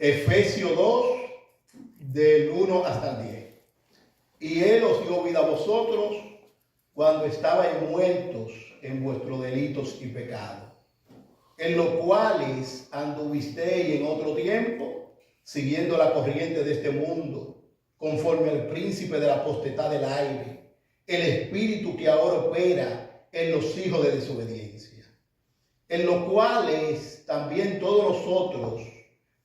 Efesios 2, del 1 hasta el 10. Y Él os dio vida a vosotros cuando estabais muertos en vuestros delitos y pecados, en los cuales anduvisteis en otro tiempo, siguiendo la corriente de este mundo, conforme al príncipe de la potestad del aire, el espíritu que ahora opera en los hijos de desobediencia, en los cuales también todos nosotros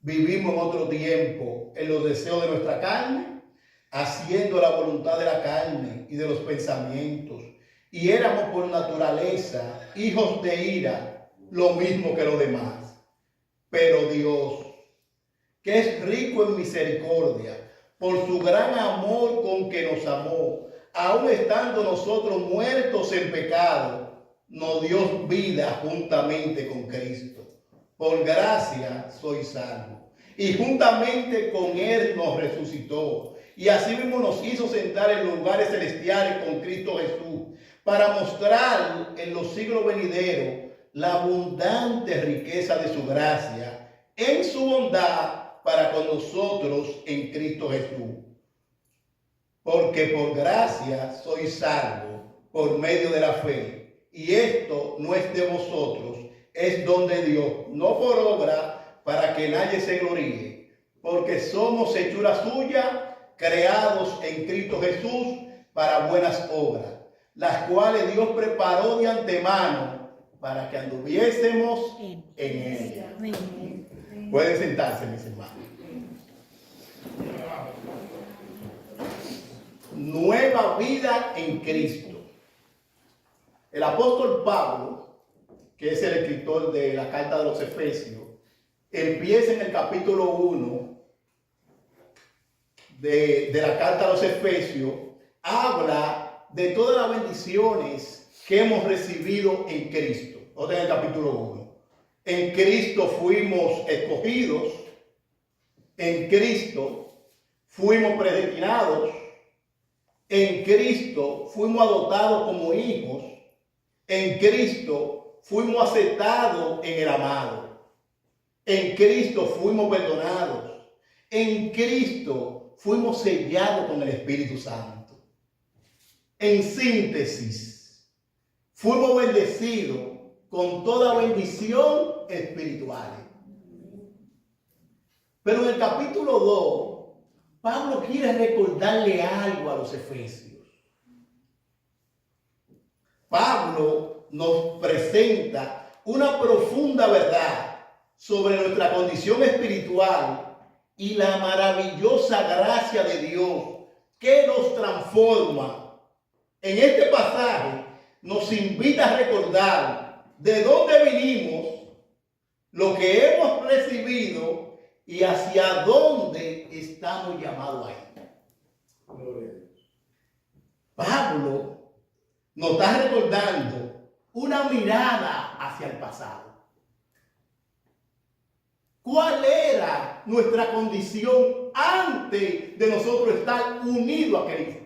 vivimos en otro tiempo en los deseos de nuestra carne, haciendo la voluntad de la carne y de los pensamientos, y éramos por naturaleza hijos de ira, lo mismo que los demás. Pero Dios, que es rico en misericordia, por su gran amor con que nos amó, aun estando nosotros muertos en pecado, nos dio vida juntamente con Cristo. Por gracia sois salvos. Y juntamente con Él nos resucitó. Y así mismo nos hizo sentar en lugares celestiales con Cristo Jesús, para mostrar en los siglos venideros la abundante riqueza de su gracia, en su bondad para con nosotros en Cristo Jesús. Porque por gracia sois salvos por medio de la fe. Y esto no es de vosotros, es don de Dios, no por obra, para que nadie se gloríe. Porque somos hechura suya, creados en Cristo Jesús para buenas obras, las cuales Dios preparó de antemano para que anduviésemos en ella. Pueden sentarse, mis hermanos. Nueva vida en Cristo. El apóstol Pablo, que es el escritor de la carta de los Efesios, empieza en el capítulo 1 de la carta a los Efesios, habla de todas las bendiciones que hemos recibido en Cristo. Otra en el capítulo 1. En Cristo fuimos escogidos, en Cristo fuimos predestinados, en Cristo fuimos adoptados como hijos, en Cristo fuimos aceptados en el amado, en Cristo fuimos perdonados, en Cristo fuimos sellados con el Espíritu Santo. En síntesis, fuimos bendecidos con toda bendición espiritual. Pero en el capítulo 2, Pablo quiere recordarle algo a los efesios. Pablo nos presenta una profunda verdad sobre nuestra condición espiritual y la maravillosa gracia de Dios que nos transforma. En este pasaje nos invita a recordar de dónde vinimos, lo que hemos recibido y hacia dónde estamos llamados a ir. Pablo nos está recordando una mirada hacia el pasado. ¿Cuál era nuestra condición antes de nosotros estar unidos a Cristo?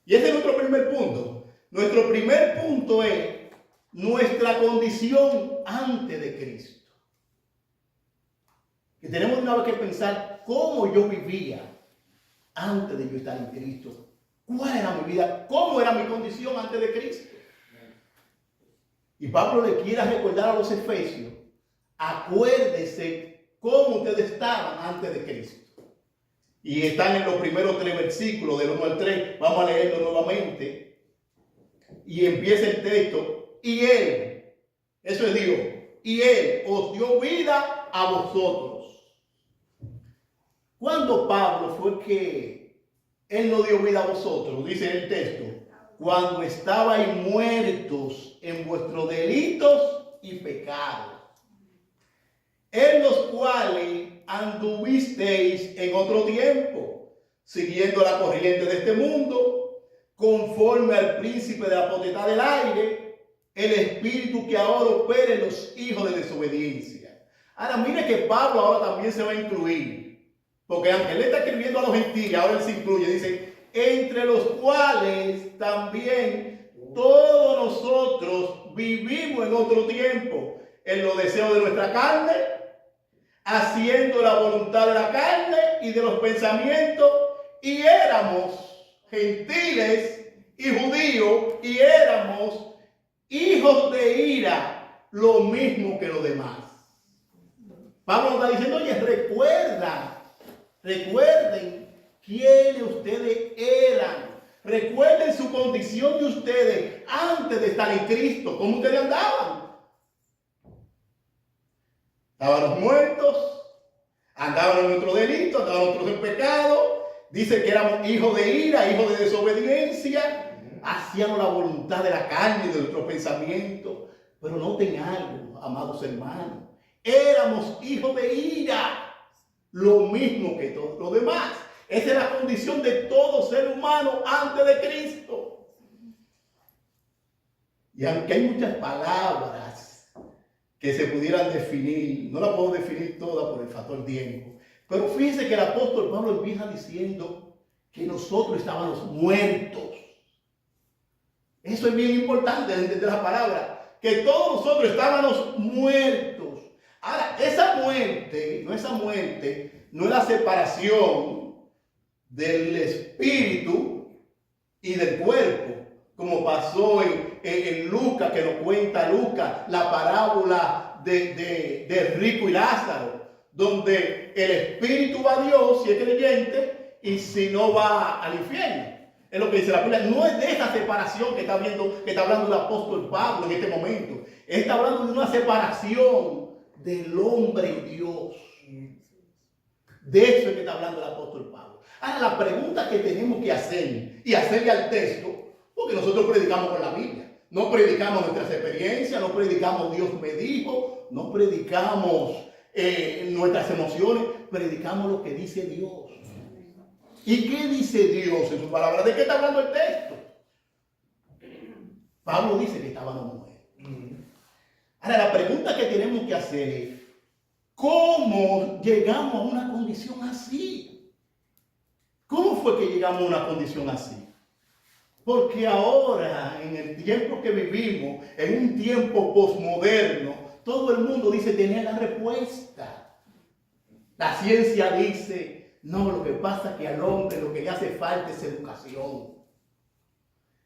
Y ese es nuestro primer punto. Nuestro primer punto es nuestra condición antes de Cristo. Y tenemos una vez que pensar cómo yo vivía antes de yo estar en Cristo. ¿Cuál era mi vida? ¿Cómo era mi condición antes de Cristo? Y Pablo le quiere recordar a los efesios, acuérdese cómo ustedes estaban antes de Cristo. Y están en los primeros 3 versículos, del 1 al 3. Vamos a leerlo nuevamente. Y empieza el texto. Y Él, eso es Dios, y Él os dio vida a vosotros. ¿Cuándo, Pablo, fue que Él nos dio vida a vosotros? Dice el texto. Cuando estabais muertos en vuestros delitos y pecados, en los cuales anduvisteis en otro tiempo, siguiendo la corriente de este mundo, conforme al príncipe de la potestad del aire, el espíritu que ahora opera en los hijos de desobediencia. Ahora mire que Pablo ahora también se va a incluir, porque aunque él está escribiendo a los gentiles, ahora él se incluye, dice, entre los cuales también todos nosotros vivimos en otro tiempo, en los deseos de nuestra carne, haciendo la voluntad de la carne y de los pensamientos, y éramos gentiles y judíos, y éramos hijos de ira, lo mismo que los demás. Pablo está diciendo, oye, recuerden quiénes ustedes eran. Recuerden su condición de ustedes antes de estar en Cristo. ¿Cómo ustedes andaban? Estábamos muertos, andaban en nuestro delito, andaban nosotros en pecado. Dice que éramos hijos de ira, hijos de desobediencia. Hacíamos la voluntad de la carne y de nuestros pensamientos. Pero noten algo, amados hermanos. Éramos hijos de ira, lo mismo que todos los demás. Esa es la condición de todo ser humano antes de Cristo. Y aunque hay muchas palabras que se pudieran definir, no las puedo definir todas por el factor tiempo. Pero fíjense que el apóstol Pablo empieza diciendo que nosotros estábamos muertos. Eso es bien importante entender la palabra, que todos nosotros estábamos muertos. Ahora, esa muerte no es la separación del espíritu y del cuerpo, como pasó en Lucas, que nos cuenta Lucas, la parábola de rico y Lázaro, donde el espíritu va a Dios si es creyente y si no va al infierno. Es lo que dice la Biblia. No es de esa separación que está hablando el apóstol Pablo en este momento. Está hablando de una separación del hombre y Dios. De eso es que está hablando el apóstol Pablo. Ahora, la pregunta que tenemos que hacer y hacerle al texto, porque nosotros predicamos con la Biblia, no predicamos nuestras experiencias, no predicamos Dios me dijo, no predicamos nuestras emociones, predicamos lo que dice Dios. ¿Y qué dice Dios en su palabra? ¿De qué está hablando el texto? Pablo dice que estábamos muertos. Ahora, la pregunta que tenemos que hacer es, ¿cómo llegamos a una condición así? ¿Cómo fue que llegamos a una condición así? Porque ahora, en el tiempo que vivimos, en un tiempo posmoderno, todo el mundo dice tener la respuesta. La ciencia dice, no, lo que pasa es que al hombre lo que le hace falta es educación.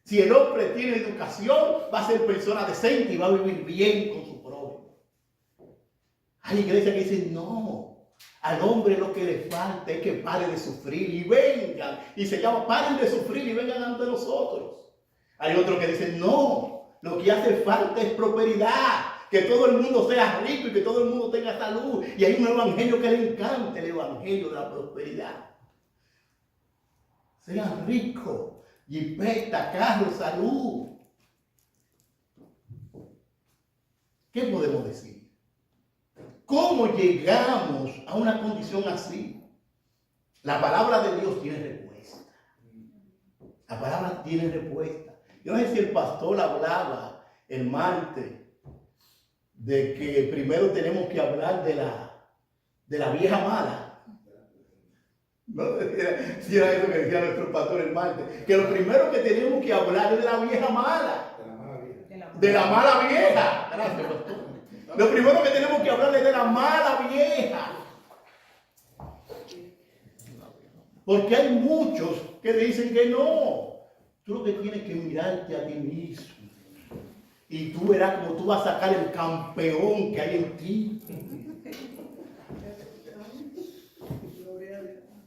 Si el hombre tiene educación, va a ser persona decente y va a vivir bien con su prójimo. Hay iglesias que dicen, no, al hombre lo que le falta es que pare de sufrir y vengan. Y se llama, paren de sufrir y vengan ante nosotros. Hay otros que dicen, no, lo que hace falta es prosperidad. Que todo el mundo sea rico y que todo el mundo tenga salud. Y hay un evangelio que le encanta, el evangelio de la prosperidad. Sean ricos, jipeta, carro, salud. ¿Qué podemos decir? ¿Cómo llegamos a una condición así? La palabra de Dios tiene respuesta. La palabra tiene respuesta. Yo no sé si el pastor hablaba el martes de que primero tenemos que hablar de la vieja mala. No, si era eso que decía nuestro pastor el martes, que lo primero que tenemos que hablar es de la vieja mala. De la mala vieja. Gracias, pastor. Lo primero que tenemos que hablar es de la mala vieja. Porque hay muchos que dicen que no. Tú lo que tienes que mirarte a ti mismo. Y tú verás como tú vas a sacar el campeón que hay en ti.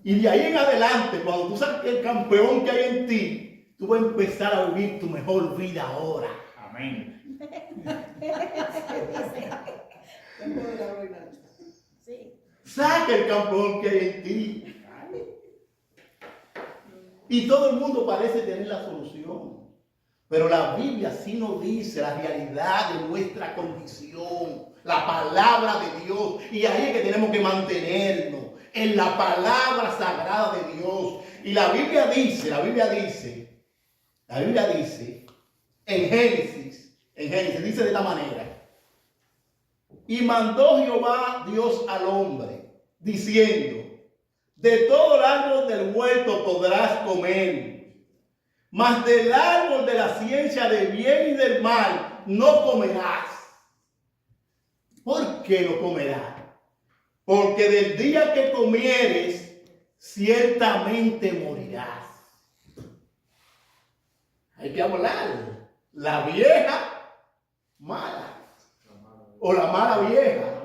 Y de ahí en adelante, cuando tú saques el campeón que hay en ti, tú vas a empezar a vivir tu mejor vida ahora. Amén. Saca el campeón que hay en ti. Y todo el mundo parece tener la solución. Pero la Biblia sí nos dice la realidad de nuestra condición, la palabra de Dios. Y ahí es que tenemos que mantenernos, en la palabra sagrada de Dios. Y la Biblia dice, en Génesis, dice de esta manera. Y mandó Jehová Dios al hombre, diciendo, de todo el árbol del huerto podrás comer, mas del árbol de la ciencia del bien y del mal no comerás. ¿Por qué no comerás? porque del día que comieres, ciertamente morirás. Hay que hablar. La vieja mala. O la mala vieja.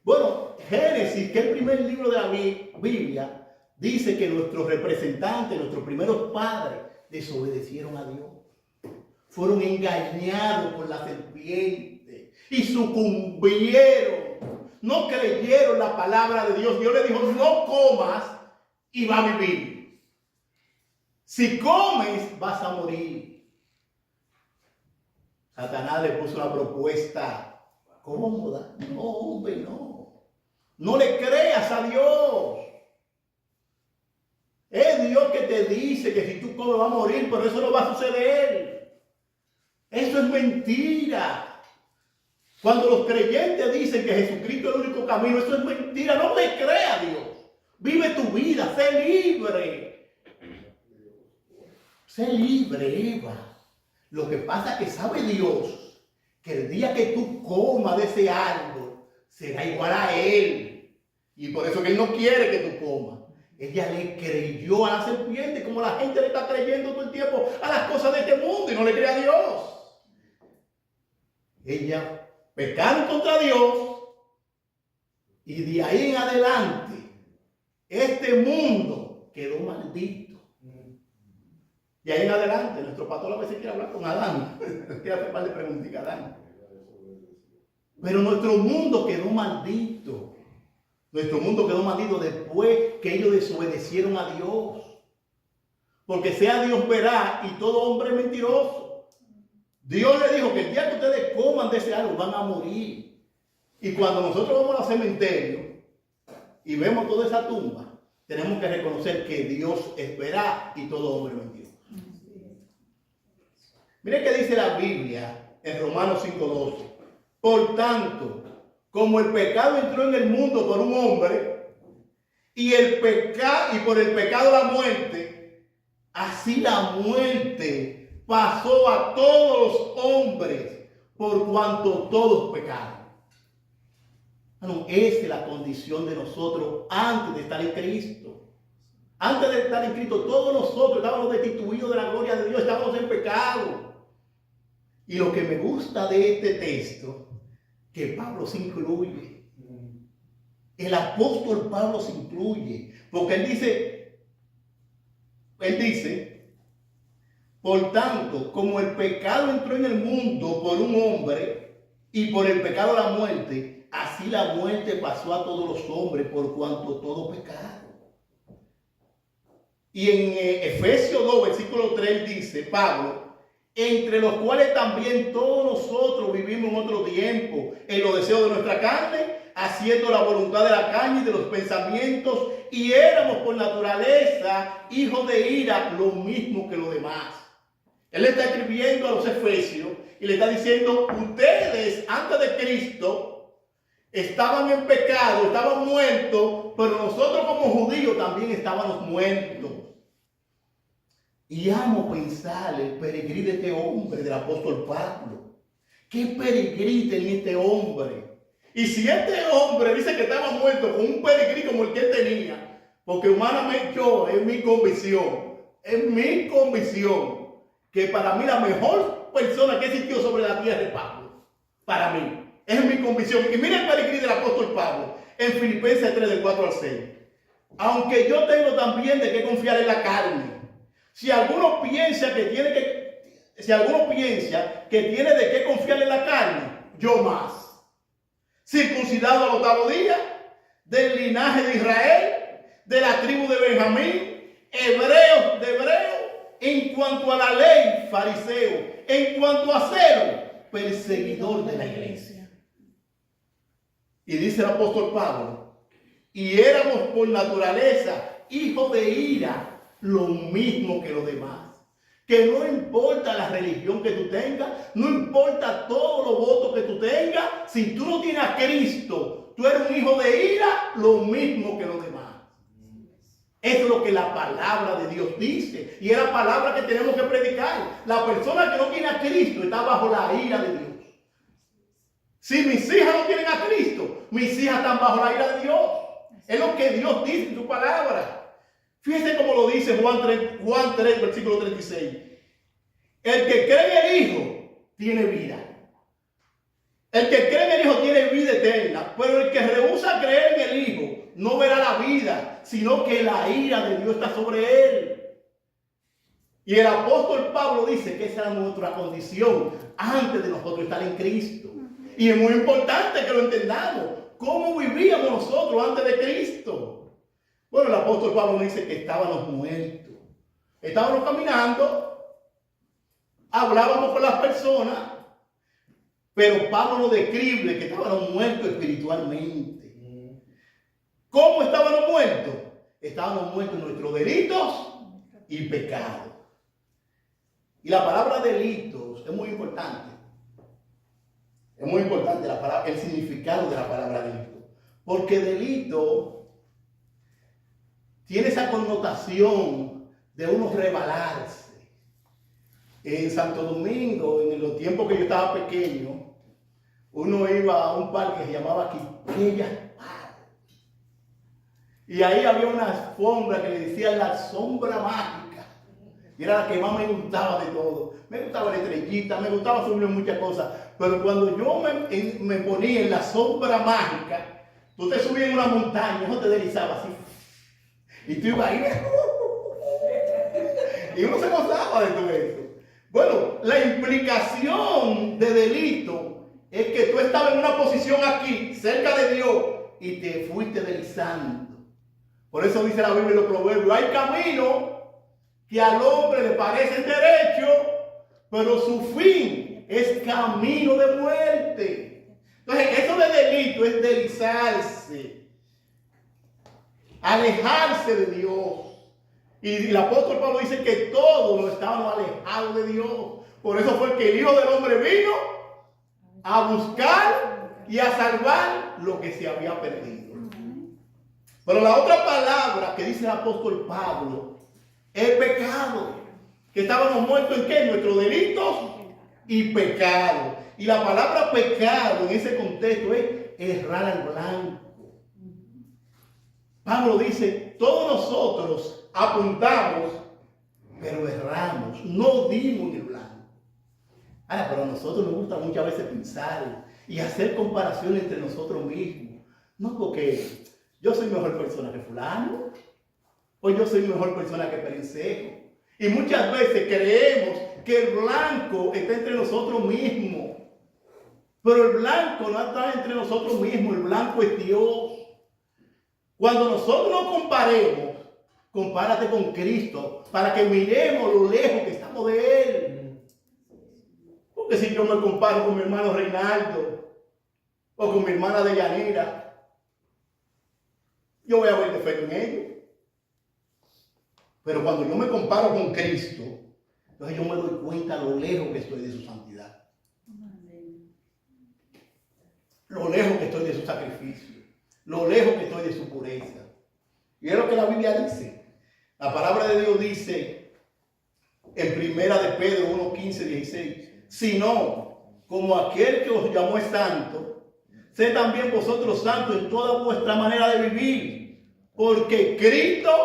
Bueno, Génesis, que es el primer libro de la Biblia, dice que nuestros representantes, nuestros primeros padres, desobedecieron a Dios. Fueron engañados por la serpiente y sucumbieron. No creyeron la palabra de Dios. Dios le dijo, no comas y va a vivir. Si comes, vas a morir. Satanás le puso una propuesta cómoda. No, hombre, no. No le creas a Dios. Es Dios que te dice que si tú comes vas a morir, pero eso no va a suceder. Eso es mentira. Cuando los creyentes dicen que Jesucristo es el único camino, eso es mentira. No le creas a Dios. Vive tu vida, sé libre. Sé libre, Eva. Lo que pasa es que sabe Dios que el día que tú comas de ese árbol, será igual a Él. Y por eso que Él no quiere que tú comas. Ella le creyó a la serpiente, como la gente le está creyendo todo el tiempo a las cosas de este mundo y no le cree a Dios. Ella pecaron contra Dios y de ahí en adelante este mundo quedó maldito. Y ahí en adelante nuestro pastor a veces quiere hablar con Adán. Quiere hacer par de preguntas a Adán. Pero nuestro mundo quedó maldito. Nuestro mundo quedó maldito después que ellos desobedecieron a Dios. Porque sea Dios verá y todo hombre es mentiroso. Dios le dijo que el día que ustedes coman de ese árbol van a morir. Y cuando nosotros vamos al cementerio y vemos toda esa tumba, tenemos que reconocer que Dios es verá y todo hombre es mentiroso. Miren qué dice la Biblia en Romanos 5:12. Por tanto, como el pecado entró en el mundo por un hombre y por el pecado la muerte, así la muerte pasó a todos los hombres por cuanto todos pecaron. Bueno, esa es la condición de nosotros antes de estar en Cristo. Antes de estar en Cristo, todos nosotros estábamos destituidos de la gloria de Dios, estábamos en pecado. Y lo que me gusta de este texto, que Pablo se incluye. El apóstol Pablo se incluye. Porque él dice, por tanto, como el pecado entró en el mundo por un hombre y por el pecado la muerte, así la muerte pasó a todos los hombres por cuanto todos pecaron. Y en Efesios 2, versículo 3 dice Pablo, entre los cuales también todos nosotros vivimos en otro tiempo, en los deseos de nuestra carne, haciendo la voluntad de la carne y de los pensamientos, y éramos por naturaleza hijos de ira, lo mismo que los demás. Él está escribiendo a los efesios y le está diciendo, ustedes antes de Cristo estaban en pecado, estaban muertos, pero nosotros como judíos también estábamos muertos. Y amo pensar el peregrí de este hombre, del apóstol Pablo. ¿Qué peregrí tenía este hombre? Y si este hombre dice que estaba muerto con un peregrí como el que él tenía, porque humanamente es mi convicción, que para mí la mejor persona que existió sobre la tierra es Pablo. Para mí, es mi convicción. Y mira el peregrí del apóstol Pablo en Filipenses 3, del 4 al 6. Aunque yo tengo también de qué confiar en la carne. Si alguno piensa que tiene de qué confiar en la carne, yo más. Circuncidado al 8º día, del linaje de Israel, de la tribu de Benjamín, hebreos de hebreos, en cuanto a la ley, fariseo, en cuanto a celo, perseguidor de la iglesia. Y dice el apóstol Pablo, y éramos por naturaleza hijos de ira, lo mismo que los demás. Que no importa la religión que tú tengas, no importa todos los votos que tú tengas, si tú no tienes a Cristo, tú eres un hijo de ira, lo mismo que los demás. Eso es lo que la palabra de Dios dice. Y es la palabra que tenemos que predicar. La persona que no tiene a Cristo está bajo la ira de Dios. Si mis hijas no tienen a Cristo, mis hijas están bajo la ira de Dios. Es lo que Dios dice en su palabra. Fíjense cómo lo dice Juan 3, versículo 36. El que cree en el Hijo tiene vida. El que cree en el Hijo tiene vida eterna. Pero el que rehúsa creer en el Hijo no verá la vida, sino que la ira de Dios está sobre él. Y el apóstol Pablo dice que esa era nuestra condición antes de nosotros estar en Cristo. Y es muy importante que lo entendamos. ¿Cómo vivíamos nosotros antes de Cristo? Bueno, el apóstol Pablo dice que estábamos muertos. Estábamos caminando, hablábamos con las personas, pero Pablo nos describe que estábamos muertos espiritualmente. ¿Cómo estábamos muertos? Estábamos muertos en nuestros delitos y pecados. Y la palabra delitos es muy importante. Es muy importante el significado de la palabra delito. Porque delito tiene esa connotación de uno rebelarse. En Santo Domingo, en los tiempos que yo estaba pequeño, uno iba a un parque que se llamaba Quisqueya. Y ahí había una alfombra que le decían la sombra mágica. Y era la que más me gustaba de todo. Me gustaba la estrellita, me gustaba subir muchas cosas. Pero cuando yo me ponía en la sombra mágica, tú te subías en una montaña, eso te deslizaba así. Y tú ibas ahí. Y uno se gozaba de todo eso. Bueno, la implicación de delito es que tú estabas en una posición aquí, cerca de Dios, y te fuiste deslizando. Por eso dice la Biblia en los Proverbios, hay caminos que al hombre le parecen derechos, pero su fin es camino de muerte. Entonces, eso de delito es deslizarse, alejarse de Dios. Y el apóstol Pablo dice que todos nos estábamos alejados de Dios. Por eso fue que el Hijo del Hombre vino a buscar y a salvar lo que se había perdido. Pero la otra palabra que dice el apóstol Pablo es pecado. Que estábamos muertos en qué? En nuestros delitos y pecado. Y la palabra pecado en ese contexto es errar al blanco. Pablo dice, todos nosotros apuntamos, pero erramos, no dimos en el blanco. Ahora, pero a nosotros nos gusta muchas veces pensar y hacer comparaciones entre nosotros mismos. No porque yo soy mejor persona que fulano, o yo soy mejor persona que Perencejo. Y muchas veces creemos que el blanco está entre nosotros mismos. Pero el blanco no está entre nosotros mismos, el blanco es Dios. Cuando nosotros nos comparemos, compárate con Cristo para que miremos lo lejos que estamos de Él. Porque si yo me comparo con mi hermano Reinaldo o con mi hermana Deyanira, yo voy a ver defecto en ellos. Pero cuando yo me comparo con Cristo, entonces yo me doy cuenta lo lejos que estoy de su santidad. Lo lejos que estoy de su sacrificio. Lo lejos que estoy de su pureza. Y es lo que la Biblia dice. La palabra de Dios dice en primera de Pedro 1, 15, 16. Sino, como aquel que os llamó es santo, sed también vosotros santos en toda vuestra manera de vivir. Porque Cristo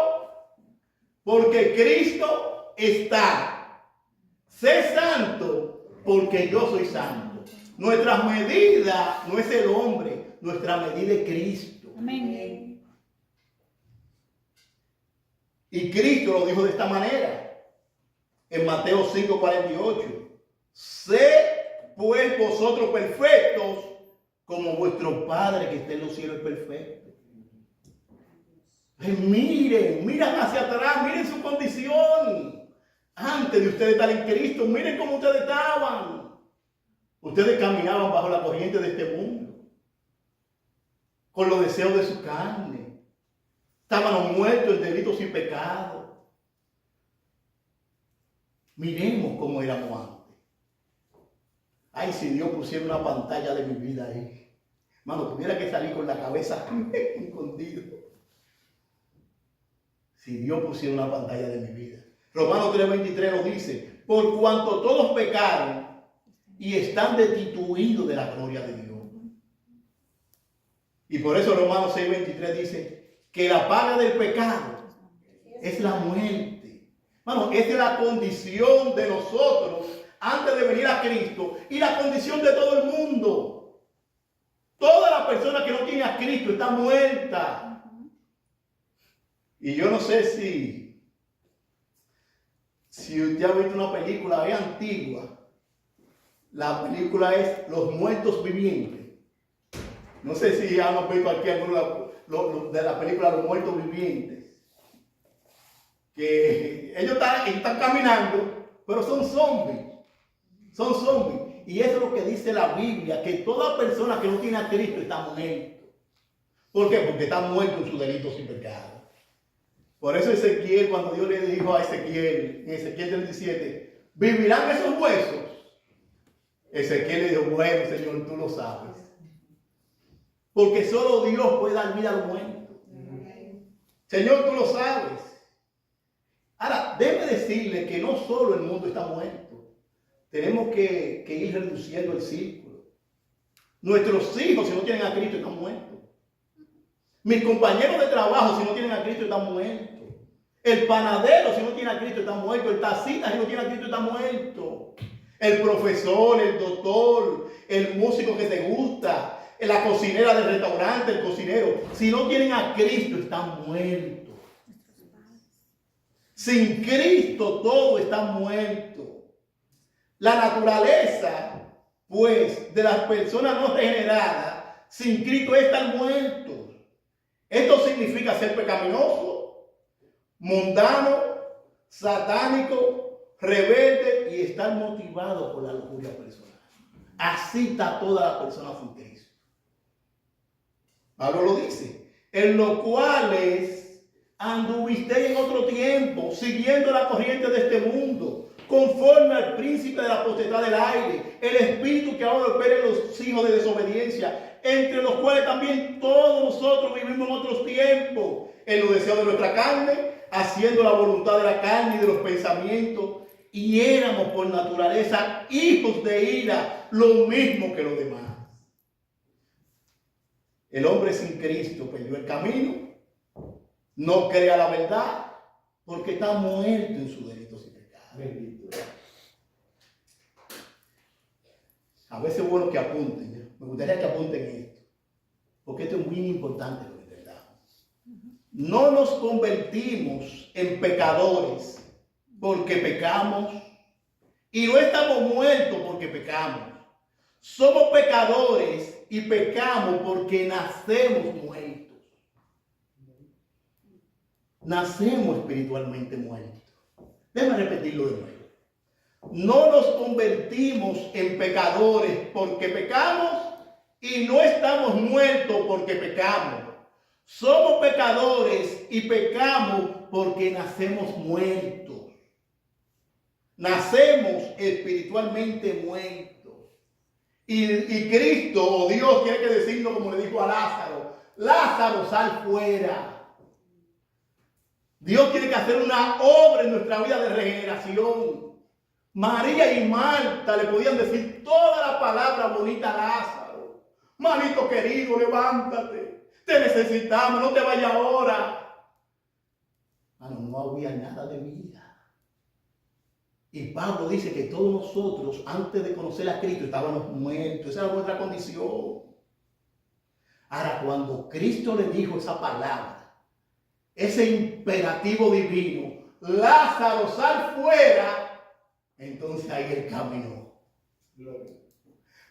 está. Sé santo porque yo soy santo. Nuestra medida no es el hombre, nuestra medida es Cristo. Amén. Y Cristo lo dijo de esta manera. En Mateo 5:48. Sed pues vosotros perfectos como vuestro Padre que está en los cielos es perfecto. Miren hacia atrás, miren su condición. Antes de ustedes estar en Cristo, miren cómo ustedes estaban. Ustedes caminaban bajo la corriente de este mundo, con los deseos de su carne. Estaban muertos en delitos y pecados. Miremos cómo éramos antes. Ay, si Dios pusiera una pantalla de mi vida ahí. Mano, tuviera que salir con la cabeza escondido. Si Dios pusiera una pantalla de mi vida. Romanos 3:23 nos dice, por cuanto todos pecaron y están destituidos de la gloria de Dios. Y por eso Romanos 6:23 dice que la paga del pecado es la muerte. Bueno, esa es la condición de nosotros antes de venir a Cristo y la condición de todo el mundo. Toda la persona que no tiene a Cristo está muerta. Y yo no sé si usted ha visto una película, es antigua. La película es Los Muertos Vivientes. No sé si han visto aquí alguno de la película Los Muertos Vivientes. Que ellos están caminando, pero son zombies. Son zombies. Y eso es lo que dice la Biblia, que toda persona que no tiene a Cristo está muerto. ¿Por qué? Porque está muerto en sus delitos y pecados. Por eso Ezequiel, cuando Dios le dijo a Ezequiel, en Ezequiel 37, ¿vivirán esos huesos? Ezequiel le dijo, bueno, Señor, tú lo sabes. Porque solo Dios puede dar vida a los muertos. Señor, tú lo sabes. Ahora, debe decirle que no solo el mundo está muerto. Tenemos que ir reduciendo el círculo. Nuestros hijos, si no tienen a Cristo, están muertos. Mis compañeros de trabajo, si no tienen a Cristo, están muertos. El panadero, si no tiene a Cristo, está muerto. El taxista, si no tiene a Cristo, está muerto. El profesor, el doctor, el músico que te gusta, la cocinera del restaurante, el cocinero, si no tienen a Cristo, están muertos. Sin Cristo todo está muerto. La naturaleza, pues, de las personas no regeneradas, sin Cristo están muertos. Esto significa ser pecaminoso, mundano, satánico, rebelde y estar motivado por la lujuria personal. Así está toda la persona sin Cristo. Pablo lo dice, en lo cuales anduvisteis en otro tiempo, siguiendo la corriente de este mundo, conforme al príncipe de la potestad del aire, el espíritu que ahora opera en los hijos de desobediencia, entre los cuales también todos nosotros vivimos en otros tiempos, en los deseos de nuestra carne, haciendo la voluntad de la carne y de los pensamientos, y éramos por naturaleza hijos de ira, lo mismo que los demás. El hombre sin Cristo perdió el camino, no crea la verdad, porque está muerto en sus delitos y pecados. A veces es bueno que apunten, ¿eh? Me gustaría que apunten esto, porque esto es muy importante lo que entendamos. No nos convertimos en pecadores porque pecamos y no estamos muertos porque pecamos. Somos pecadores y pecamos porque nacemos muertos. Nacemos espiritualmente muertos. Déjame repetirlo de nuevo. No nos convertimos en pecadores porque pecamos y no estamos muertos porque pecamos. Somos pecadores y pecamos porque nacemos muertos. Nacemos espiritualmente muertos. Y Cristo o Dios tiene que decirnos, como le dijo a Lázaro, Lázaro, sal fuera. Dios tiene que hacer una obra en nuestra vida de regeneración. María y Marta le podían decir toda la palabra bonita a Lázaro. Manito querido, levántate. Te necesitamos, no te vayas ahora. No había nada de vida. Y Pablo dice que todos nosotros, antes de conocer a Cristo, estábamos muertos. Esa era nuestra condición. Ahora, cuando Cristo le dijo esa palabra, ese imperativo divino, Lázaro, sal fuera, entonces ahí él caminó.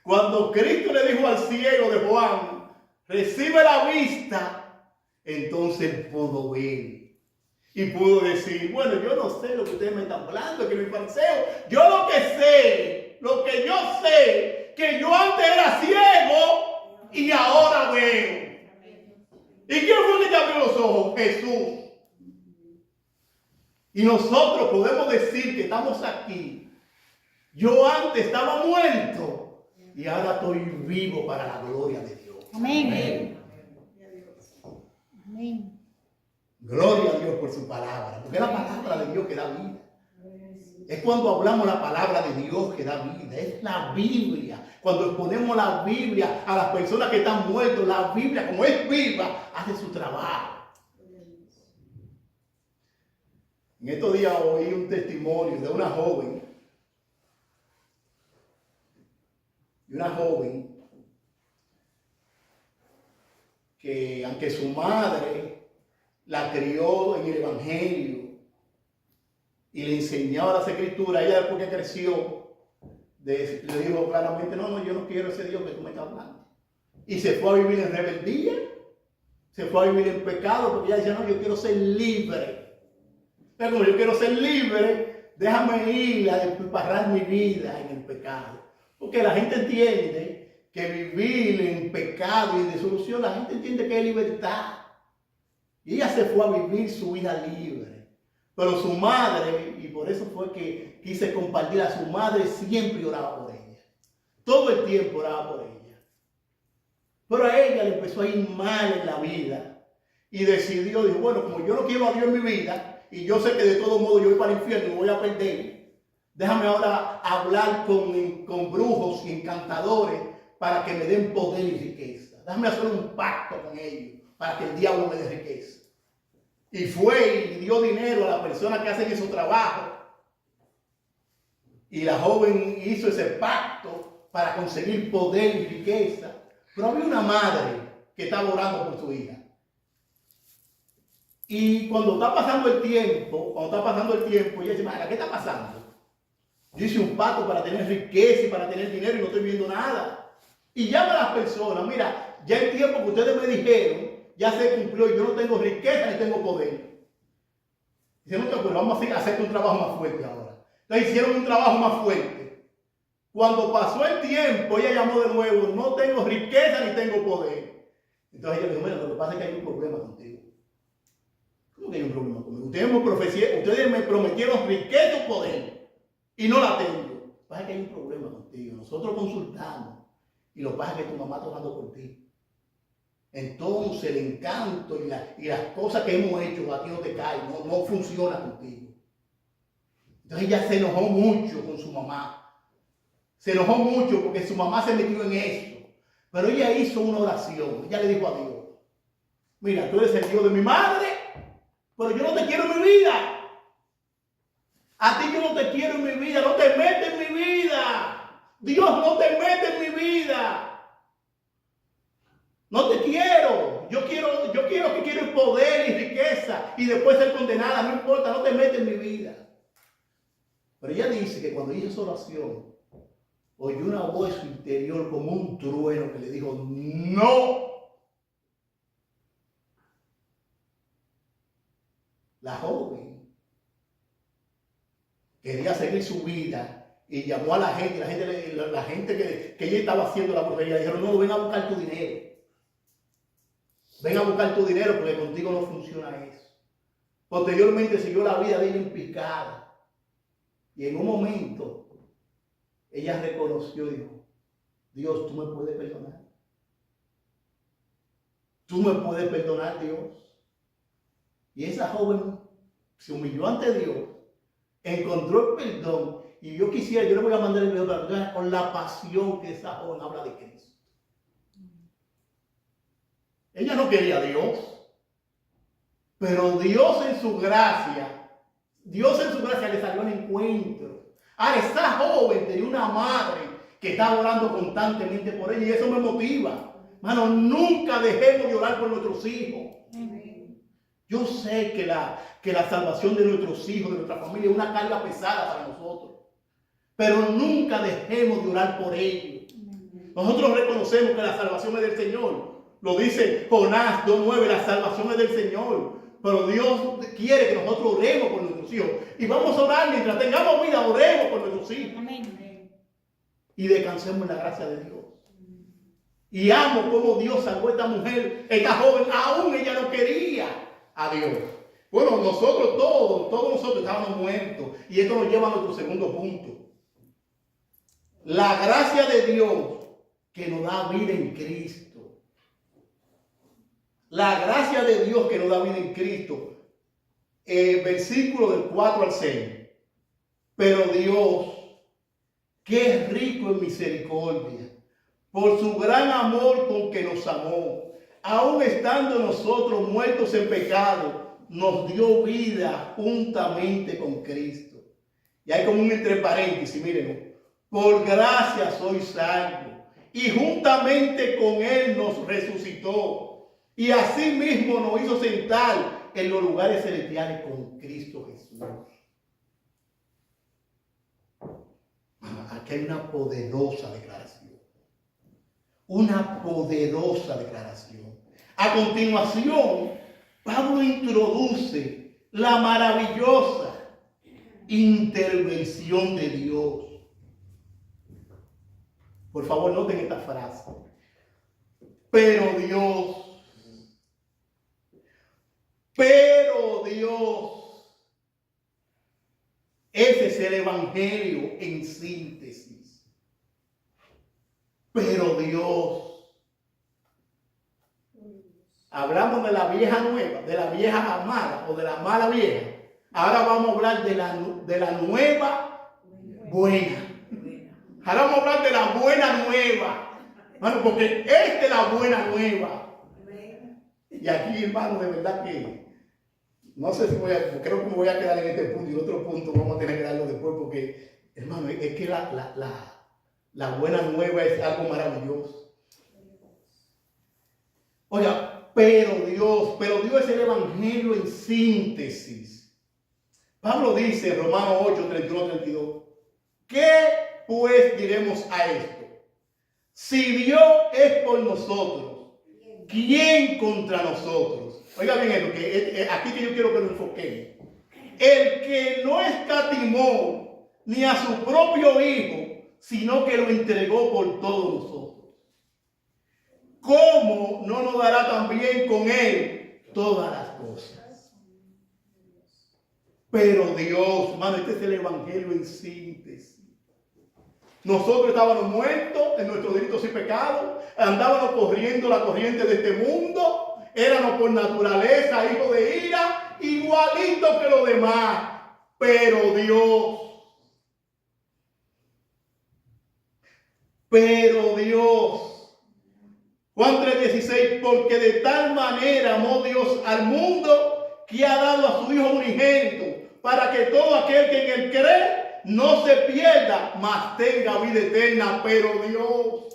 Cuando Cristo le dijo al ciego de Juan, recibe la vista, entonces él pudo ver. Y pudo decir, bueno, yo no sé lo que ustedes me están hablando, que me fariseo. Yo lo que yo sé, que yo antes era ciego y ahora veo. ¿Y quién fue el que te abrió los ojos? Jesús. Y nosotros podemos decir que estamos aquí. Yo antes estaba muerto y ahora estoy vivo para la gloria de Dios. Amén. Amén. Gloria a Dios por su palabra, porque es la palabra de Dios que da vida. Es cuando hablamos la palabra de Dios que da vida. Es la Biblia. Cuando exponemos la Biblia a las personas que están muertas, la Biblia, como es viva, hace su trabajo. En estos días oí un testimonio de una joven. Que aunque su madre la crió en el Evangelio y le enseñaba las Escrituras, ella después que creció, le dijo claramente, no, yo no quiero ese Dios que tú me estás hablando. Y se fue a vivir en rebeldía, se fue a vivir en pecado, porque ella decía, no, yo quiero ser libre. Pero como yo quiero ser libre, déjame ir a desparrar mi vida en el pecado. Porque la gente entiende que vivir en pecado y en disolución, la gente entiende que es libertad. Y ella se fue a vivir su vida libre. Pero su madre, y por eso fue que quise compartir, a su madre siempre oraba por ella. Todo el tiempo oraba por ella. Pero a ella le empezó a ir mal en la vida. Y decidió, dijo, bueno, como yo no quiero a Dios en mi vida, y yo sé que de todo modo yo voy para el infierno y me voy a perder, déjame ahora hablar con brujos y encantadores para que me den poder y riqueza. Déjame hacer un pacto con ellos para que el diablo me dé riqueza. Y fue y dio dinero a la persona que hacen su trabajo. Y la joven hizo ese pacto para conseguir poder y riqueza. Pero había una madre que estaba orando por su hija. Y cuando está pasando el tiempo, ella dice, madre, ¿qué está pasando? Yo hice un pacto para tener riqueza y para tener dinero y no estoy viendo nada. Y llama a las personas, mira, ya el tiempo que ustedes me dijeron, ya se cumplió y yo no tengo riqueza ni tengo poder. Dice, no te acuerdas, vamos a hacerte un trabajo más fuerte ahora. Entonces hicieron un trabajo más fuerte. Cuando pasó el tiempo, ella llamó de nuevo, no tengo riqueza ni tengo poder. Entonces ella le dijo, bueno, lo que pasa es que hay un problema contigo. ¿Cómo que hay un problema conmigo? Ustedes me prometieron riqueza o poder y no la tengo. Lo que pasa es que hay un problema contigo. Nosotros consultamos. Y lo que pasa es que tu mamá está orando por ti. Entonces el encanto y las cosas que hemos hecho a ti no te caen, no funciona contigo. Entonces ella se enojó mucho con su mamá. Se enojó mucho porque su mamá se metió en eso. Pero ella hizo una oración. Ella le dijo a Dios, mira, tú eres el Dios de mi madre, pero yo no te quiero en mi vida. A ti yo no te quiero en mi vida, no te metes en mi vida. Dios, no te metes en mi vida. No te quiero. Yo quiero poder y riqueza y después ser condenada. No importa, no te metes en mi vida. Pero ella dice que cuando hizo esa oración, oyó una voz en su interior como un trueno que le dijo, no. La joven quería seguir su vida. Y llamó a la gente que ella estaba haciendo la brujería. Le dijeron, no, ven a buscar tu dinero. Ven a buscar tu dinero porque contigo no funciona eso. Posteriormente siguió la vida de ella en picada. Y en un momento, ella reconoció y dijo, Dios, tú me puedes perdonar. Tú me puedes perdonar, Dios. Y esa joven se humilló ante Dios, encontró el perdón. Y yo le voy a mandar el video para que vean con la pasión que esa joven habla de Cristo. Ella no quería a Dios, pero Dios en su gracia le salió al encuentro. A esa joven tenía una madre que estaba orando constantemente por ella y eso me motiva. Hermano, nunca dejemos de orar por nuestros hijos. Yo sé que la salvación de nuestros hijos, de nuestra familia, es una carga pesada para nosotros. Pero nunca dejemos de orar por ellos. Nosotros reconocemos que la salvación es del Señor. Lo dice Jonás 2:9, la salvación es del Señor. Pero Dios quiere que nosotros oremos por nuestros hijos. Y vamos a orar mientras tengamos vida, oremos por nuestros hijos. Amén. Y descansemos en la gracia de Dios. Y amo cómo Dios salvó a esta mujer, esta joven, aún ella no quería a Dios. Bueno, todos nosotros estábamos muertos. Y esto nos lleva a nuestro segundo punto. La gracia de Dios que nos da vida en Cristo. La gracia de Dios que nos da vida en Cristo. Versículo del 4 al 6. Pero Dios, que es rico en misericordia, por su gran amor con que nos amó, aun estando nosotros muertos en pecado, nos dio vida juntamente con Cristo. Y hay como un entre paréntesis, mírenlo. Por gracia soy salvo, y juntamente con Él nos resucitó, y asimismo nos hizo sentar en los lugares celestiales con Cristo Jesús. Aquí hay una poderosa declaración. Una poderosa declaración. A continuación, Pablo introduce la maravillosa intervención de Dios. Por favor, noten esta frase. Pero Dios. Ese es el evangelio en síntesis. Pero Dios. Hablamos de la vieja nueva, de la vieja amada o de la mala vieja. Ahora vamos a hablar de la nueva buena. Ahora vamos a hablar de la buena nueva. Bueno, porque esta es la buena nueva. Y aquí, hermano, de verdad que no sé si creo que me voy a quedar en este punto y otro punto vamos a tener que darlo después porque, hermano, es que la buena nueva es algo maravilloso. Oiga, pero Dios es el evangelio en síntesis. Pablo dice en Romanos 8, 31, 32, ¿qué pues diremos a esto? Si Dios es por nosotros, ¿quién contra nosotros? Oiga bien esto, que aquí que yo quiero que lo enfoquemos. El que no escatimó ni a su propio Hijo, sino que lo entregó por todos nosotros. ¿Cómo no nos dará también con Él todas las cosas? Pero Dios, hermano, este es el evangelio en síntesis. Nosotros estábamos muertos en nuestros delitos y pecados, andábamos corriendo la corriente de este mundo, éramos por naturaleza hijos de ira, igualitos que los demás. Pero Dios, Juan 3:16, porque de tal manera amó Dios al mundo que ha dado a su Hijo unigénito, para que todo aquel que en él cree no se pierda, mas tenga vida eterna. Pero Dios.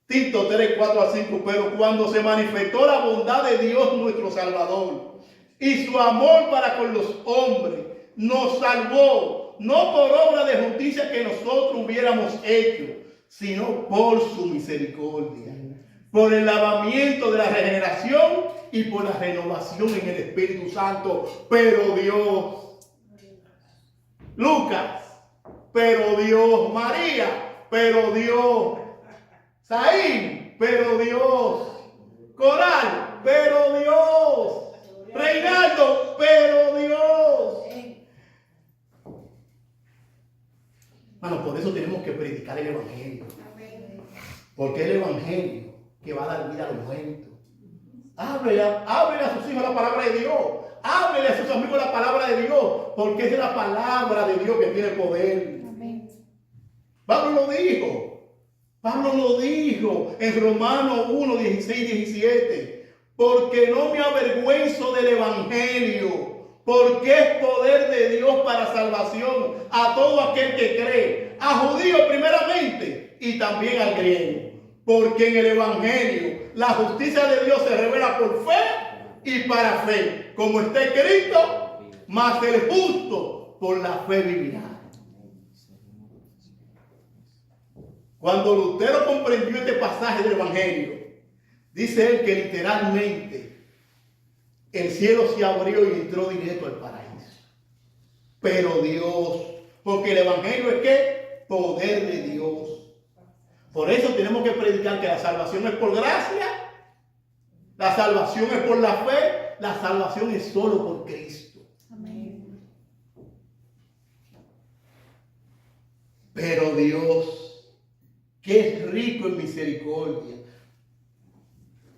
Tito 3, 4-5, pero cuando se manifestó la bondad de Dios nuestro Salvador y su amor para con los hombres, nos salvó, no por obra de justicia que nosotros hubiéramos hecho, sino por su misericordia, por el lavamiento de la regeneración y por la renovación en el Espíritu Santo. Pero Dios. Lucas, pero Dios. María, pero Dios. Saín, pero Dios. Coral, pero Dios. Reinaldo, pero Dios. Bueno, por eso tenemos que predicar el evangelio. Porque es el evangelio que va a dar vida a los muertos. Háblele a sus hijos la palabra de Dios. Háblele a sus amigos la palabra de Dios. Porque es la palabra de Dios que tiene poder. Amén. Pablo lo dijo en Romanos 1, 16, 17. Porque no me avergüenzo del evangelio, porque es poder de Dios para salvación a todo aquel que cree, a judío primeramente y también al griego. Porque en el evangelio la justicia de Dios se revela por fe y para fe, como está escrito, mas el justo por la fe vivirá. Cuando Lutero comprendió este pasaje del evangelio, dice él que literalmente el cielo se abrió y entró directo al paraíso. Pero Dios, porque el evangelio es ¿qué? Poder de Dios. Por eso tenemos que predicar que la salvación es por gracia, la salvación es por la fe, la salvación es solo por Cristo. Amén. Pero Dios, que es rico en misericordia.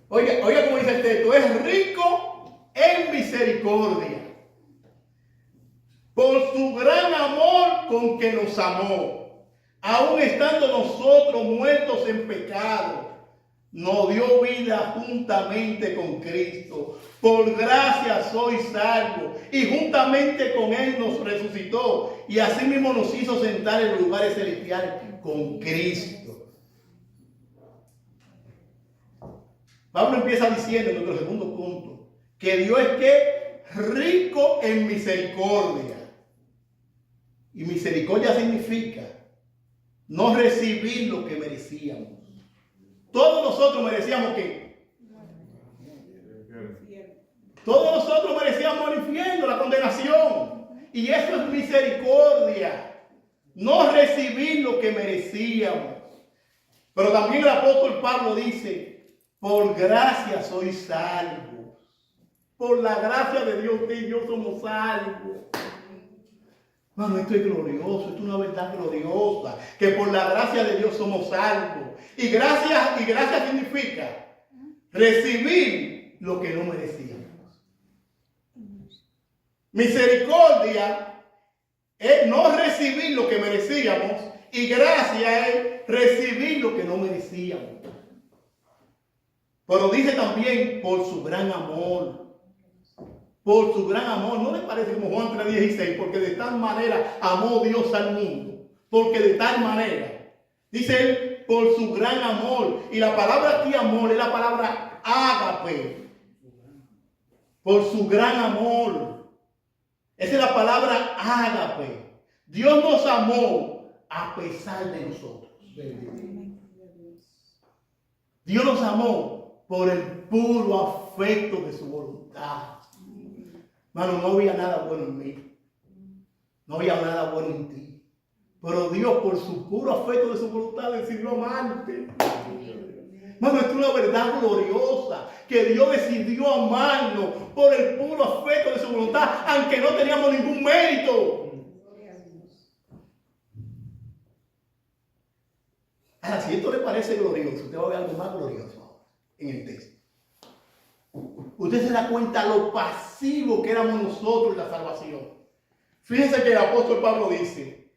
Oiga como dice el texto, es rico en misericordia, por su gran amor con que nos amó, aun estando nosotros muertos en pecado, nos dio vida juntamente con Cristo. Por gracia sois salvos, y juntamente con Él nos resucitó, y asimismo nos hizo sentar en los lugares celestiales con Cristo. Pablo empieza diciendo en nuestro segundo punto que Dios es que rico en misericordia. Y misericordia significa no recibir lo que merecíamos. Todos nosotros merecíamos ¿qué? Todos nosotros merecíamos el infierno, la condenación. Y eso es misericordia. No recibir lo que merecíamos. Pero también el apóstol Pablo dice, por gracia sois salvos. Por la gracia de Dios, usted y yo somos salvos. Bueno, esto es glorioso, esto es una verdad gloriosa, que por la gracia de Dios somos salvos. Y gracia significa recibir lo que no merecíamos. Misericordia es no recibir lo que merecíamos, y gracia es recibir lo que no merecíamos. Pero dice también por su gran amor. Por su gran amor. ¿No le parece como Juan 3:16? Porque de tal manera amó Dios al mundo. Porque de tal manera. Dice él, por su gran amor. Y la palabra aquí amor es la palabra ágape. Por su gran amor. Esa es la palabra ágape. Dios nos amó a pesar de nosotros. Dios nos amó por el puro afecto de su voluntad. Mano, no había nada bueno en mí. No había nada bueno en ti. Pero Dios, por su puro afecto de su voluntad, decidió amarte. Mano, esto es una verdad gloriosa. Que Dios decidió amarnos por el puro afecto de su voluntad, aunque no teníamos ningún mérito. Ahora, si esto le parece glorioso, usted va a ver algo más glorioso ahora en el texto. Usted se da cuenta lo pasivo que éramos nosotros en la salvación. Fíjense que el apóstol Pablo dice,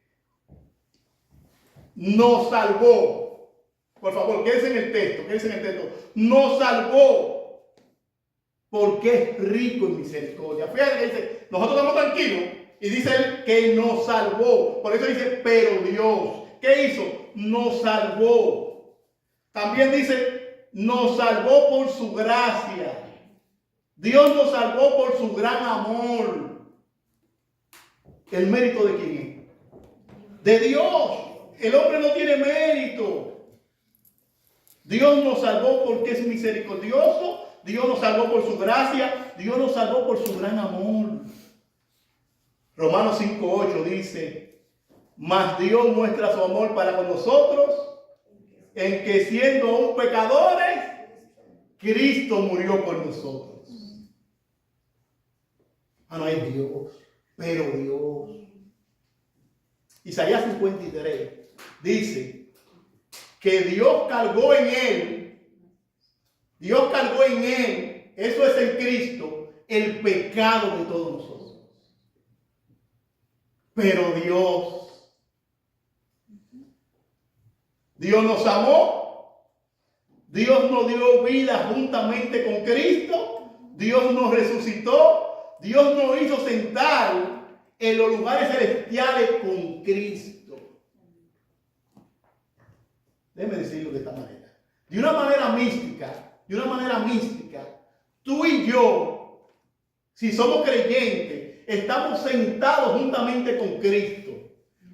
nos salvó. Por favor, quédense en el texto, Nos salvó porque es rico en misericordia. Fíjense que dice, nosotros estamos tranquilos. Y dice él que nos salvó. Por eso dice, pero Dios, ¿qué hizo? Nos salvó. También dice, nos salvó por su gracia. Dios nos salvó por su gran amor. ¿El mérito de quién es? De Dios. El hombre no tiene mérito. Dios nos salvó porque es misericordioso. Dios nos salvó por su gracia. Dios nos salvó por su gran amor. Romanos 5:8 dice, mas Dios muestra su amor para con nosotros, en que siendo aún pecadores, Cristo murió por nosotros. No es Dios, pero Dios. Isaías 53 dice que Dios cargó en él, eso es en Cristo, el pecado de todos nosotros. Pero Dios nos amó, Dios nos dio vida juntamente con Cristo, Dios nos resucitó, Dios nos hizo sentar en los lugares celestiales con Cristo. Déjeme decirlo de esta manera. De una manera mística, tú y yo, si somos creyentes, estamos sentados juntamente con Cristo.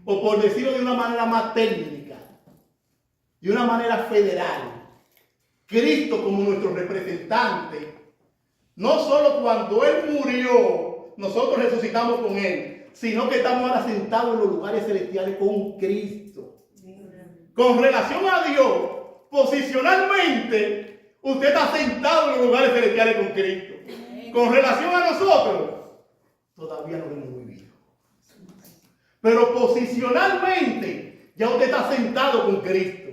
O por decirlo de una manera más técnica, de una manera federal. Cristo como nuestro representante. No solo cuando Él murió, nosotros resucitamos con Él, sino que estamos ahora sentados en los lugares celestiales con Cristo. Con relación a Dios, posicionalmente, usted está sentado en los lugares celestiales con Cristo. Con relación a nosotros, todavía no lo hemos vivido. Pero posicionalmente, ya usted está sentado con Cristo.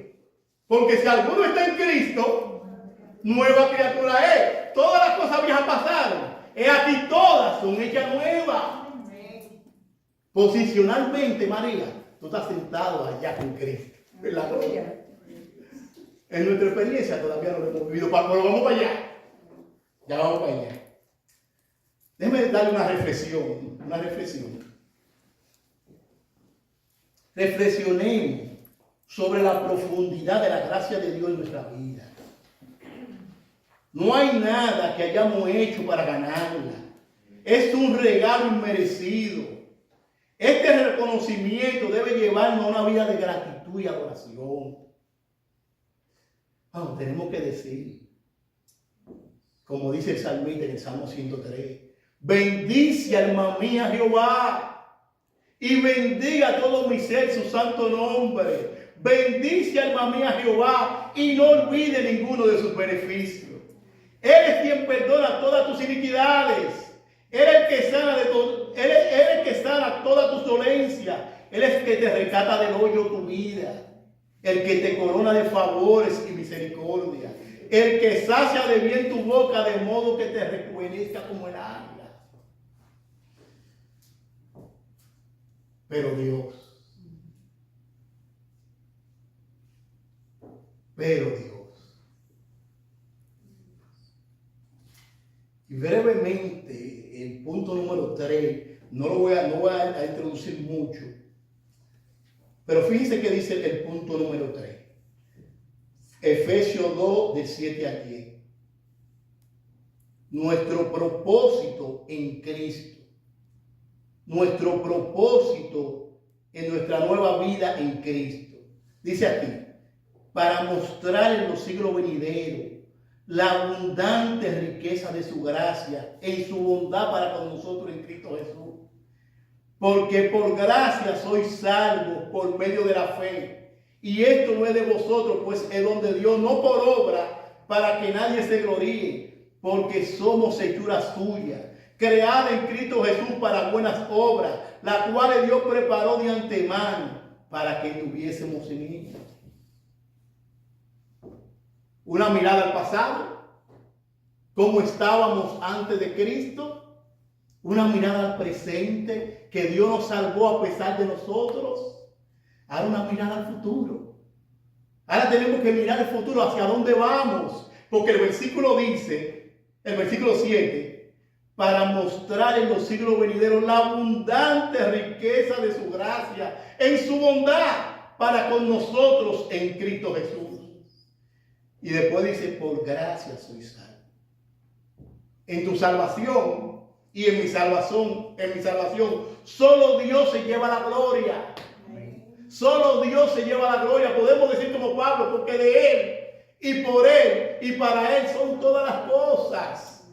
Porque si alguno está en Cristo, nueva criatura es. Todas las cosas viejas pasaron He aquí todas son hechas nuevas. Posicionalmente, María, tú estás sentado allá con Cristo. En la gloria. En nuestra experiencia todavía no lo hemos vivido, pero vamos para allá. Ya vamos para allá. Déjeme darle una reflexión. Reflexionemos sobre la profundidad de la gracia de Dios en nuestra vida. No hay nada que hayamos hecho para ganarla. Es un regalo inmerecido. Este reconocimiento debe llevarnos a una vida de gratitud y adoración. Bueno, tenemos que decir, como dice el salmista en el Salmo 103, bendice alma mía Jehová y bendiga todo mi ser su santo nombre. Bendice alma mía Jehová y no olvide ninguno de sus beneficios. Él es quien perdona todas tus iniquidades. Él es el que sana Él es el que sana todas tus dolencias. Él es el que te rescata del hoyo tu vida. El que te corona de favores y misericordia. El que sacia de bien tu boca de modo que te rejuvenezca como el águila. Pero Dios. Y brevemente, el punto número 3, no voy a introducir mucho, pero fíjense que dice el punto número 3. Efesios 2, del 7 al 10. Nuestro propósito en Cristo. Nuestro propósito en nuestra nueva vida en Cristo. Dice aquí, para mostrar en los siglos venideros la abundante riqueza de su gracia en su bondad para con nosotros en Cristo Jesús. Porque por gracia sois salvos por medio de la fe. Y esto no es de vosotros, pues es don de Dios, no por obra, para que nadie se gloríe, porque somos hechura suya, creada en Cristo Jesús para buenas obras, las cuales Dios preparó de antemano para que tuviésemos en ella. Una mirada al pasado, cómo estábamos antes de Cristo. Una mirada al presente, que Dios nos salvó a pesar de nosotros. Ahora una mirada al futuro. Ahora tenemos que mirar el futuro, hacia dónde vamos. Porque el versículo dice, el versículo 7, para mostrar en los siglos venideros la abundante riqueza de su gracia, en su bondad para con nosotros en Cristo Jesús. Y después dice, por gracia soy salvo. En tu salvación y en mi salvación, solo Dios se lleva la gloria. Solo Dios se lleva la gloria. Podemos decir como Pablo, porque de Él y por Él y para Él son todas las cosas.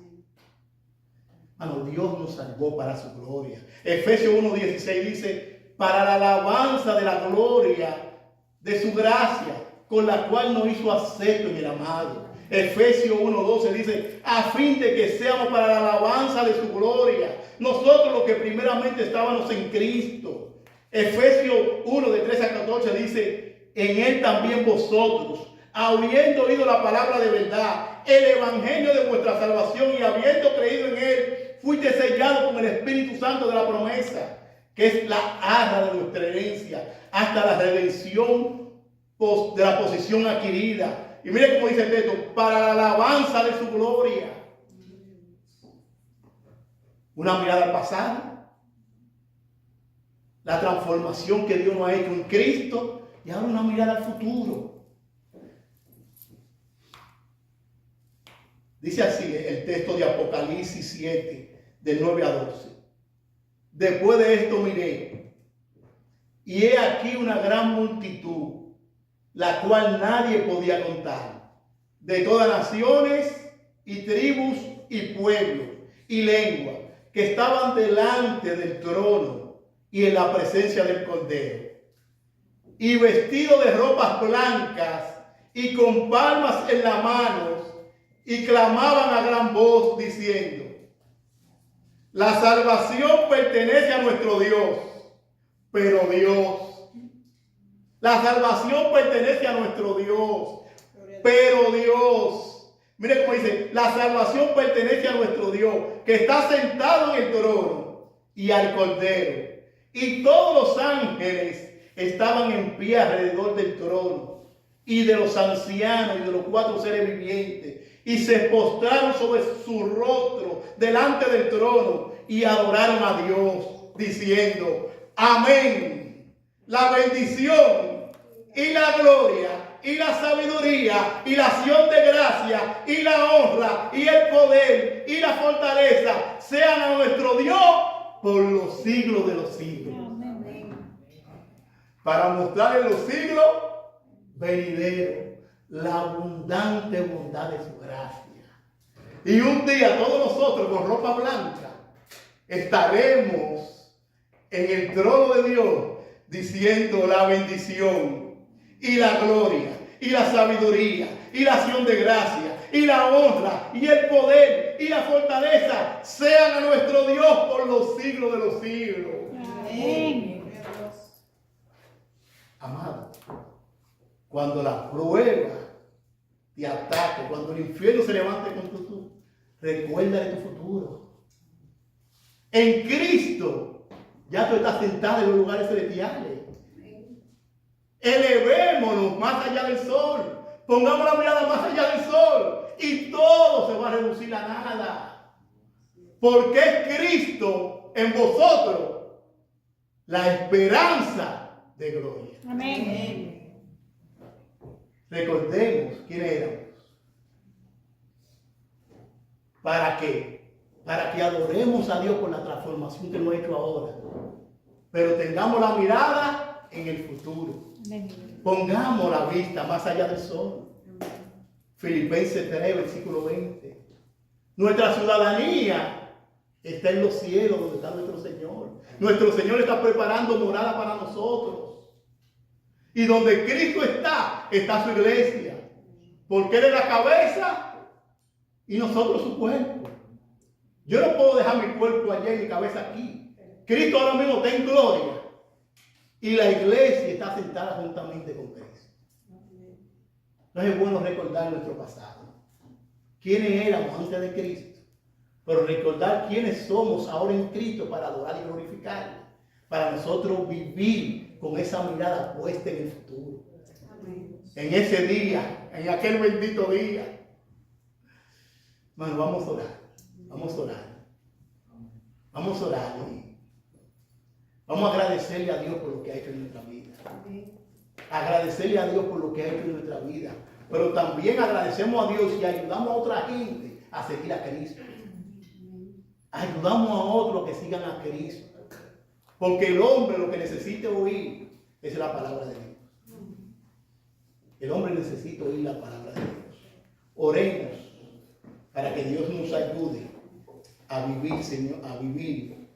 Bueno, Dios nos salvó para su gloria. Efesios 1:16 dice, para la alabanza de la gloria de su gracia, con la cual nos hizo acepto en el amado. Efesios 1:12 dice, a fin de que seamos para la alabanza de su gloria, nosotros los que primeramente estábamos en Cristo. Efesios 1, de 13 a 14 dice, en Él también vosotros, habiendo oído la palabra de verdad, el evangelio de vuestra salvación, y habiendo creído en Él, fuiste sellados con el Espíritu Santo de la promesa, que es la arra de nuestra herencia, hasta la redención de la posición adquirida. Y mire cómo dice el texto, para la alabanza de su gloria. Una mirada al pasado, la transformación que Dios nos ha hecho en Cristo, y ahora una mirada al futuro. Dice así el texto de Apocalipsis 7, del 9 a 12. Después de esto miré, y he aquí una gran multitud, la cual nadie podía contar, de todas naciones y tribus y pueblos y lenguas, que estaban delante del trono y en la presencia del Cordero, y vestidos de ropas blancas y con palmas en las manos, y clamaban a gran voz diciendo, la salvación pertenece a nuestro Dios, pero Dios, la salvación pertenece a nuestro Dios, pero Dios, Mire cómo dice, la salvación pertenece a nuestro Dios, que está sentado en el trono, y al Cordero. Y todos los ángeles estaban en pie alrededor del trono, y de los ancianos y de los 4 seres vivientes, y se postraron sobre su rostro delante del trono, y adoraron a Dios, diciendo, amén. La bendición y la gloria y la sabiduría y la acción de gracia y la honra y el poder y la fortaleza sean a nuestro Dios por los siglos de los siglos. Amén. Para mostrar en los siglos venideros la abundante bondad de su gracia. Y un día todos nosotros con ropa blanca estaremos en el trono de Dios diciendo la bendición y la gloria y la sabiduría y la acción de gracia y la honra y el poder y la fortaleza sean a nuestro Dios por los siglos de los siglos. Amén. Amado, cuando la prueba te ataque, cuando el infierno se levante contra tú, recuerda de tu futuro. En Cristo ya tú estás sentado en los lugares celestiales. Elevémonos más allá del sol. Pongamos la mirada más allá del sol. Y todo se va a reducir a nada. Porque es Cristo en vosotros la esperanza de gloria. Amén. Recordemos quiénes éramos. ¿Para qué? Para que adoremos a Dios por la transformación que nos ha hecho ahora. Pero tengamos la mirada en el futuro. Pongamos la vista más allá del sol. Filipenses 3, versículo 20. Nuestra ciudadanía está en los cielos donde está nuestro Señor. Nuestro Señor está preparando morada para nosotros. Y donde Cristo está su iglesia. Porque Él es la cabeza y nosotros su cuerpo. Yo no puedo dejar mi cuerpo allá y mi cabeza aquí. Cristo ahora mismo está en gloria. Y la iglesia está sentada juntamente con Cristo. Entonces es bueno recordar nuestro pasado. Quiénes éramos antes de Cristo. Pero recordar quiénes somos ahora en Cristo para adorar y glorificarle. Para nosotros vivir con esa mirada puesta en el futuro. En ese día, en aquel bendito día. Bueno, vamos a orar. Vamos a orar. Vamos a orar. Vamos a agradecerle a Dios por lo que ha hecho en nuestra vida. Agradecerle a Dios por lo que ha hecho en nuestra vida. Pero también agradecemos a Dios y ayudamos a otra gente a seguir a Cristo. Ayudamos a otros que sigan a Cristo. Porque el hombre lo que necesita oír es la palabra de Dios. El hombre necesita oír la palabra de Dios. Oremos para que Dios nos ayude a vivir, Señor, a vivir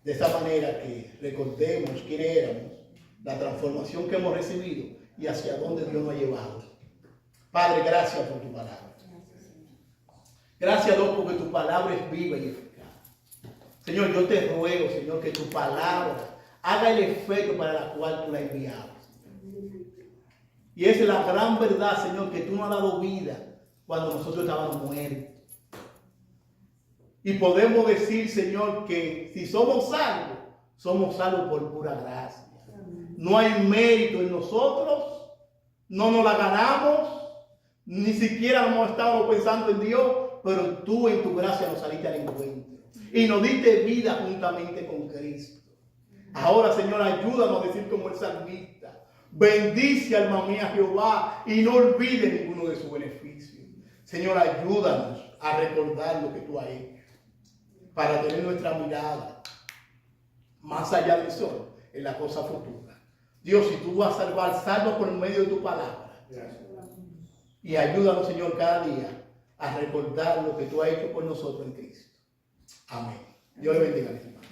de esa manera que recordemos quiénes éramos, la transformación que hemos recibido y hacia dónde Dios nos ha llevado. Padre, gracias por tu palabra. Gracias, Dios, porque tu palabra es viva y eficaz. Señor, yo te ruego, Señor, que tu palabra haga el efecto para la cual tú la enviabas. Y esa es la gran verdad, Señor, que tú nos has dado vida cuando nosotros estábamos muertos. Y podemos decir, Señor, que si somos salvos por pura gracia. No hay mérito en nosotros, no nos la ganamos, ni siquiera hemos estado pensando en Dios, pero tú en tu gracia nos saliste al encuentro. Y nos diste vida juntamente con Cristo. Ahora, Señor, ayúdanos a decir como el salmista: bendice, alma mía, Jehová, y no olvide ninguno de sus beneficios. Señor, ayúdanos a recordar lo que tú has hecho, para tener nuestra mirada más allá del sol, en la cosa futura. Dios, si tú vas a salvar, salva por medio de tu palabra. Y ayúdanos, Señor, cada día a recordar lo que tú has hecho por nosotros en Cristo. Amén. Dios le bendiga, mis hermanos.